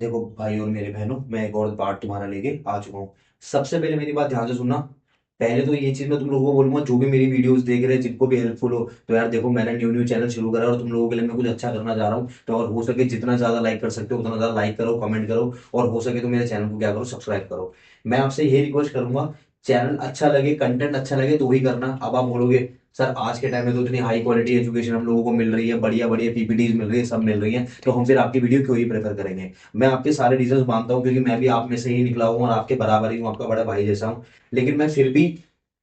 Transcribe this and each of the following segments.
देखो भाई और मेरे बहनों, मैं एक और पार्ट तुम्हारा लेके आ चुका हूँ। सबसे पहले मेरी बात ध्यान से सुनना। पहले तो ये चीज मैं तुम लोगों को बोलूंगा, जो भी मेरी वीडियोस देख रहे हैं, जिनको भी हेल्पफुल हो, तो यार देखो, मैंने न्यू न्यू चैनल शुरू करा है और तुम लोगों के लिए मैं कुछ अच्छा करना चाह रहा हूँ। तो और हो सके जितना ज्यादा लाइक कर सकते हो उतना ज्यादा लाइक करो, कमेंट करो, और हो सके तो मेरे चैनल को क्या करो, सब्सक्राइब करो। मैं आपसे ये रिक्वेस्ट करूंगा, चैनल अच्छा लगे, कंटेंट अच्छा लगे तो ही करना। अब आप बोलोगे सर आज के टाइम में तो इतनी हाई क्वालिटी एजुकेशन हम लोगों को मिल रही है, बढ़िया बढ़िया पीपीटीज मिल रही है, सब मिल रही है, तो हम फिर आपकी वीडियो क्यों ही प्रेफर करेंगे। मैं आपके सारे रीजंस मानता हूँ, क्योंकि मैं भी आप में से ही निकला हूँ और आपके बराबर ही हूँ, आपका बड़ा भाई जैसा हूँ। लेकिन मैं फिर भी,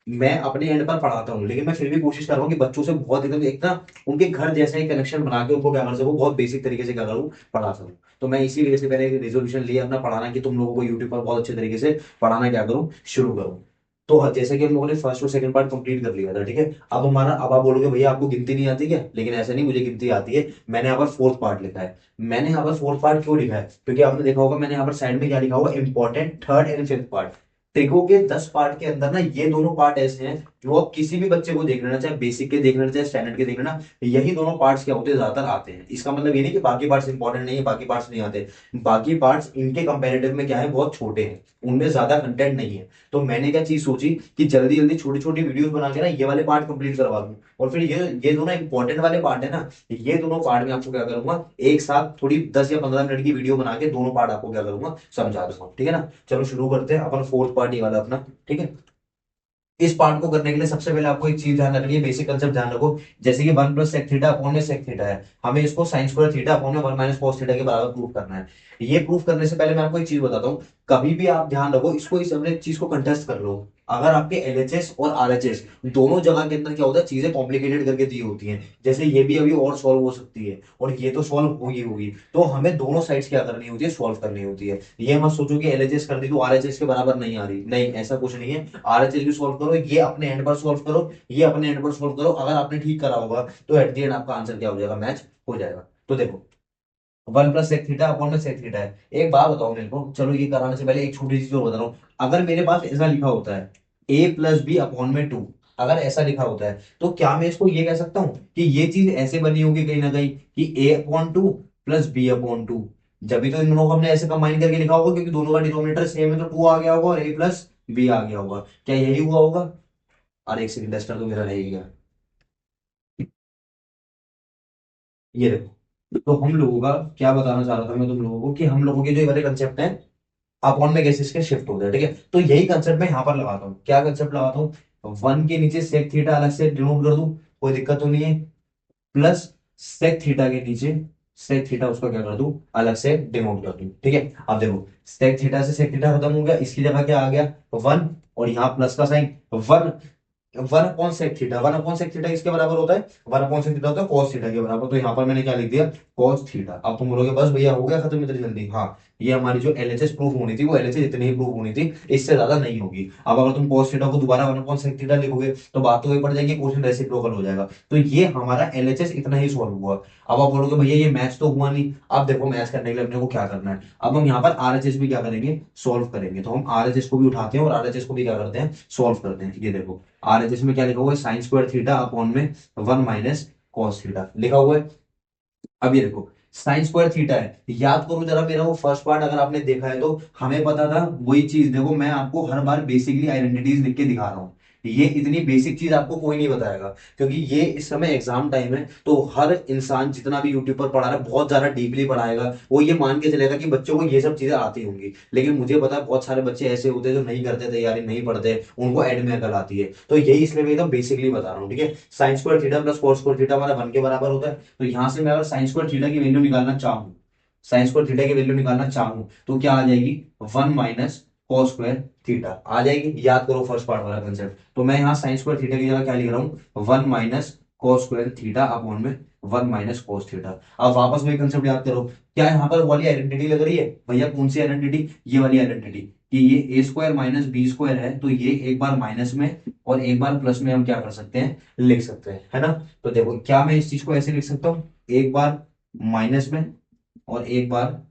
मैं अपने एंड पर पढ़ाता हूँ, लेकिन मैं फिर भी कोशिश कर रहा हूँ कि बच्चों से बहुत एकदम एक ना, उनके घर जैसा ही कनेक्शन बना के उनको क्या कर सकूँ, बहुत बेसिक तरीके से क्या करूँ, पढ़ा सकूँ। तो मैं इसी वजह से मैंने रेजोल्यूशन लिया अपना पढ़ाना, कि तुम लोगों को यूट्यूब पर बहुत अच्छे तरीके से पढ़ाना क्या करूँ, शुरू करूँ। तो जैसे कि हम लोगों ने फर्स्ट और सेकंड पार्ट कंप्लीट कर लिया था, ठीक है। अब आप बोलोगे भैया आपको गिनती नहीं आती क्या, लेकिन ऐसा नहीं, मुझे गिनती आती है। मैंने यहाँ पर फोर्थ पार्ट लिखा है। मैंने यहाँ पर फोर्थ पार्ट क्यों लिखा है, क्योंकि आपने देखा होगा मैंने यहाँ पर साइड में क्या लिखा होगा, important third and fifth part. ट्रिको के 10 पार्ट के अंदर ना ये दोनों पार्ट ऐसे हैं जो आप किसी भी बच्चे को देख लेना, चाहे बेसिक के देख लेना चाहे स्टैंडर्ड के देख लेना, यही दोनों पार्ट्स क्या होते हैं, ज्यादातर आते हैं। इसका मतलब ये नहीं कि बाकी पार्ट्स इंपॉर्टेंट नहीं है, बाकी पार्ट्स नहीं आते। बाकी पार्ट्स इनके कंपेरेटिव में क्या है, बहुत छोटे हैं, उनमें ज्यादा कंटेंट नहीं है। तो मैंने क्या चीज सोची कि जल्दी जल्दी छोटी छोटी वीडियोस बना के ना ये वाले पार्ट कंप्लीट करवा दूं, और फिर ये दोनों इंपॉर्टेंट वाले पार्ट है ना, ये दोनों पार्ट में आपको क्या करूंगा, एक साथ थोड़ी 10 या 15 मिनट की वीडियो बना के दोनों पार्ट आपको क्या करूंगा, समझा दूंगा, ठीक है ना। चलो शुरू करते हैं अपन फोर्थ पार्ट ये वाला अपना, ठीक है। इस पार्ट को करने के लिए सबसे पहले आपको एक चीज ध्यान रखनी है, बेसिक कंसेप्ट ध्यान रखो। जैसे कि 1 + sec थीटा अपॉन में sec थीटा है, हमें इसको साइन स्क्वायर थीटा अपॉन में 1 - cos थीटा के बराबर प्रूफ करना है। ये प्रूफ करने से पहले मैं आपको एक चीज बताता हूँ। कभी भी आप ध्यान रखो, इसको इस अपने चीज को कंटेस्ट कर लो। अगर आपके एलएचएस और आरएचएस दोनों जगह के अंदर क्या होता है, चीजें कॉम्प्लिकेटेड करके दी होती हैं, जैसे ये भी अभी और सॉल्व हो सकती है और ये तो सॉल्व होगी होगी, तो हमें दोनों साइड्स क्या करनी होती है, सॉल्व करनी होती है। ये मत सोचो कि एलएचएस कर दी तो आरएचएस के बराबर नहीं आ रही, नहीं, ऐसा कुछ नहीं है। आरएचएस भी सॉल्व करो, ये अपने एंड पर सॉल्व करो, ये अपने एंड पर सॉल्व करो। अगर आपने ठीक करा होगा तो एट द एंड आपका आंसर क्या हो जाएगा, मैच हो जाएगा। तो देखो, 1 + sec थीटा अपॉन में sec थीटा है। एक बात बताओ मेरे को, चलो ये कराने से पहले एक छोटी चीज और बता रहा हूँ। अगर मेरे पास ऐसा लिखा होता है a + b/2, अगर ऐसा लिखा होता है, तो क्या मैं इसको ये कह सकता हूँ कि ये चीज ऐसे बनी होगी कहीं ना कहीं कि a/2 + b/2। जब भी तो इन दोनों को हमने ऐसे कंबाइन करके लिखा होगा, क्योंकि दोनों का डिनोमिनेटर सेम है, तो 2 आ गया होगा और a + b आ गया होगा। क्या यही हुआ होगा? और एक सेकंड, टेस्टर तो मेरा रह ही गया। ये देखो, तो हम लोगों का क्या बताना चाह रहा था मैं तुम लोगों को, कि हम लोगों के जो ये वाले कंसेप्ट हैं, अपॉन में कैसे इसके शिफ्ट हो गया, ठीक है। तो यही कंसेप्ट मैं यहाँ पर लगाता हूँ। क्या कंसेप्ट लगाता हूँ, 1 के नीचे सेक थीटा अलग से डिनोट कर दूं, कोई दिक्कत तो नहीं है। प्लस सेक थीटा के नीचे सेक थीटा, उसका क्या कर दूं, अलग से डिनोट कर दूं, ठीक है। अब देखो, सेक थीटा से सेक थीटा खत्म हो गया, इसकी जगह क्या आ गया, 1, और यहाँ प्लस का sign 1। 1/sec theta, 1/sec theta किसके बराबर होता है, 1/sec थीटा होता है cos थीटा के बराबर। तो यहाँ पर मैंने क्या लिख दिया, cos थीटा। अब तुम बोलोगे बस भैया हो गया खत्म इतनी जल्दी, हाँ। ये हमारी जो एलएचएस प्रूफ होनी थी, वो एलएचएस इतनी ही प्रूफ होनी थी, इससे ज्यादा नहीं होगी। अब अगर तुम cos थीटा को दोबारा 1/sec थीटा लिखोगे तो बात तो वही पड़ जाएगी, क्वेश्चन रेसिप्रोकल हो जाएगा। तो ये हमारा एलएचएस इतना ही सॉल्व हुआ। अब आप बोलोगे भैया ये मैच तो हुआ नहीं। अब देखो, मैच करने के लिए अपने को क्या करना है, अब हम यहाँ पर आरएचएस भी क्या करेंगे, सोल्व करेंगे। तो हम आरएचएस को भी उठाते हैं और आरएचएस को भी क्या करते हैं, सोल्व करते हैं। ये देखो, आरएचएस में क्या लिखा हुआ है, साइन स्क्वायर थीटा अपॉन में 1 - cos थीटा लिखा हुआ है। अब ये देखो, साइन स्क्वायर थीटा है, याद करो जरा मेरा वो फर्स्ट पार्ट, अगर आपने देखा है तो हमें पता था वही चीज। देखो, मैं आपको हर बार बेसिकली आइडेंटिटीज लिख के दिखा रहा हूँ, ये इतनी बेसिक चीज आपको कोई नहीं बताएगा, क्योंकि ये इस समय एग्जाम टाइम है। तो हर इंसान जितना भी यूट्यूब पर पढ़ा रहा है बहुत ज्यादा डीपली पढ़ाएगा, वो ये मान के चलेगा कि बच्चों को ये सब चीजें आती होंगी। लेकिन मुझे पता है बहुत सारे बच्चे ऐसे होते हैं जो नहीं करते तैयारी, नहीं पढ़ते, उनको एड में अकल आती है। तो यही इसलिए मैं एकदम बेसिकली बता रहा हूँ, ठीक है। Sine square theta plus cos square theta हमारा 1 के बराबर होता है। तो यहां से मैं अगर साइन स्क्वायर थीटा की वैल्यू निकालना चाहूँ, साइन स्क्वायर थीटा की वैल्यू निकालना चाहूँ, तो क्या आ जाएगी, 1 - cos स्क्वायर थीटा आ जाएगी। याद करो फर्स्ट पार्ट वाला कंसेप्ट। तो मैं यहाँ साइन स्क्वायर थीटा की जगह क्या लिख रहा हूँ, 1 - cos स्क्वायर थीटा अपॉन में 1 - cos थीटा। अब वापस वही कंसेप्ट याद करो। क्या यहाँ पर वाली आइडेंटिटी लग रही है भैया, कौन सी आइडेंटिटी, ये वाली आइडेंटिटी, कि ये a² - b² है, तो ये एक बार माइनस में और एक बार प्लस में हम क्या कर सकते हैं, लिख सकते हैं, है ना। तो देखो, क्या मैं इस चीज को ऐसे लिख सकता हूँ, एक बार माइनस में और एक बार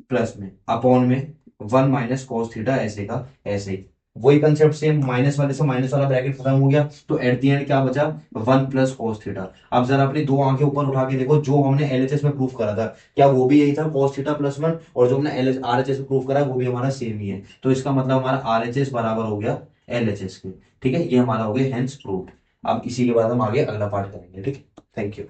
प्लस में अपॉन में 1 - cos थीटा, ऐसे का ऐसे ही। वही कंसेप्ट सेम, माइनस वाले से माइनस वाला ब्रैकेट खत्म हो गया, तो एट दी एंड क्या बचा, 1 + cos थीटा। अब जरा अपनी दो आंखें ऊपर उठा के देखो, जो हमने एलएचएस में प्रूफ करा था क्या वो भी यही था, cos θ +1, और जो हमने एल आरएचएस में प्रूफ करा वो भी हमारा सेम ही है। तो इसका मतलब हमारा आरएचएस बराबर हो गया एलएचएस के। ठीक है, ये हमारा हो गया हेंस प्रूफ। अब इसी के बाद हम आगे अगला पार्ट करेंगे। ठीक है, थैंक यू।